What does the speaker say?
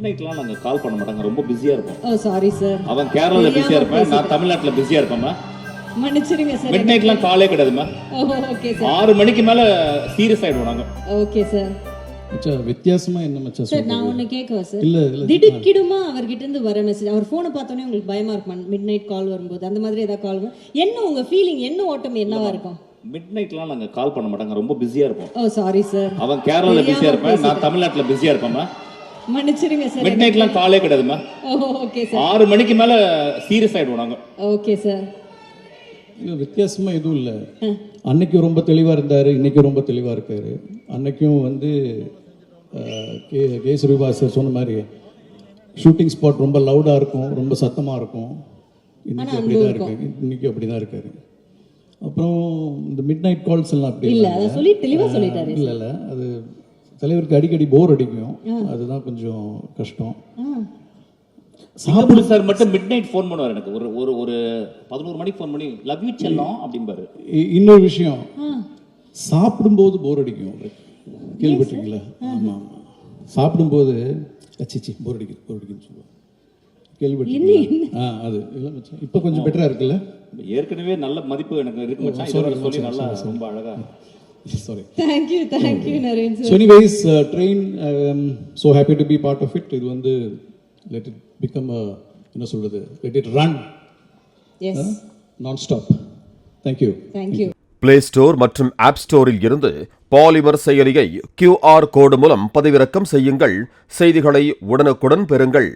நைட்லாம் நாங்க கால் பண்ண மாட்டாங்க, ரொம்ப பிஸியா இருப்போம். ஓ சாரி சார். அவன் கேரளால பிஸியா இருப்பான், நான் தமிழ்நாட்டுல பிஸியா இருப்பேன். மன்னிச்சிடுங்க சார். மிட் நைட்லாம் காலே கிடையாதுமா. Okay sir. 6 மணிக்கு மேல சீரியஸ் ஆயிடுவோம் நாங்க. Okay sir. மச்சா வித்தியாசமா என்ன மச்சா சார் நான் ஒன்னு கேட்கவா சார்? இல்ல திடுக்கிடுமா அவர்கிட்ட இருந்து வர மெசேஜ், அவர் போனை பார்த்தோன்னே உங்களுக்கு பயமா இருக்குமா? மிட் நைட் கால் வரும்போது அந்த மாதிரி ஏதாவது கால் வரும், என்ன உங்க ஃபீலிங், என்ன ஓட்டம் என்னவா இருக்கும்? மிட் நைட்லாம் நாங்க கால் பண்ண மாட்டாங்க, ரொம்ப பிஸியா இருப்போம். ஓ சாரி சார். அவன் கேரளால பிஸியா இருப்பான், நான் தமிழ்நாட்டுல பிஸியா இருப்பேன். மன்னிச்சிடுங்க சார். மிட் நைட்லாம் காலே கிடையாதுமா. Okay sir. 6 மணிக்கு மேல சீரியஸ் ஆயிடுவோம் நாங்க. Okay sir. இல்லை வித்தியாசமா எதுவும் இல்லை. அன்னைக்கு ரொம்ப தெளிவாக இருந்தார், இன்னைக்கு ரொம்ப தெளிவாக இருக்காரு. அன்னைக்கும் வந்து கே ஸ்ரீவாஸ் சொன்ன மாதிரி ஷூட்டிங் ஸ்பாட் ரொம்ப லவுடாக இருக்கும், ரொம்ப சத்தமாக இருக்கும். இன்னைக்கு அப்படி தான் இருக்கு, இன்னைக்கு அப்படி தான் இருக்காரு. அப்புறம் இந்த மிட் நைட் கால்ஸ் எல்லாம் அப்படி இல்லை, அதை சொல்லி தெளிவாக சொல்லிட்டாரு. இல்லை அது தலைவருக்கு அடிக்கடி போர் அடிக்கும், அதுதான் கொஞ்சம் கஷ்டம். சாப்பிடு சார் மட்டும் மிட் நைட் ஃபோன் பண்ணுவார் எனக்கு. ஒரு 11 மணிக்கு ஃபோன் பண்ணி லவ் யூ செல்லம் அப்படிம்பாரு. இன்னொரு விஷயம், சாப்பிடும்போது போர் அடிக்கும். கேள்விப்பட்டிருக்கீங்களா? ஆமாம், சாப்பிடும்போது அச்சிச்சி போர் அடிக்குன்னு சொல்லுவாங்க. கேள்விப்பட்டிருக்கீங்களா? அது இல்லை மச்சான், இப்போ கொஞ்சம் பெட்டராக இருக்குல்ல. ஏற்கனவே நல்ல மதிப்பு எனக்கு இருக்கு மச்சான். இதோட சொல்லி நல்லா ரொம்ப அழகா. Sorry. Thank you Naren sir. So anyways, train, so happy to be part of it. இது வந்து let it become a, என்ன சொல்றது, let it run. Yes. Non-stop. Thank you. Thank you. Play store மற்றும் ஆப் ஸ்டோரில் இருந்து polymer செயலியை QR கோடு மூலம் பதிவிறக்கம் செய்யுங்கள். செய்திகளை உடனுக்குடன் பெறுங்கள்.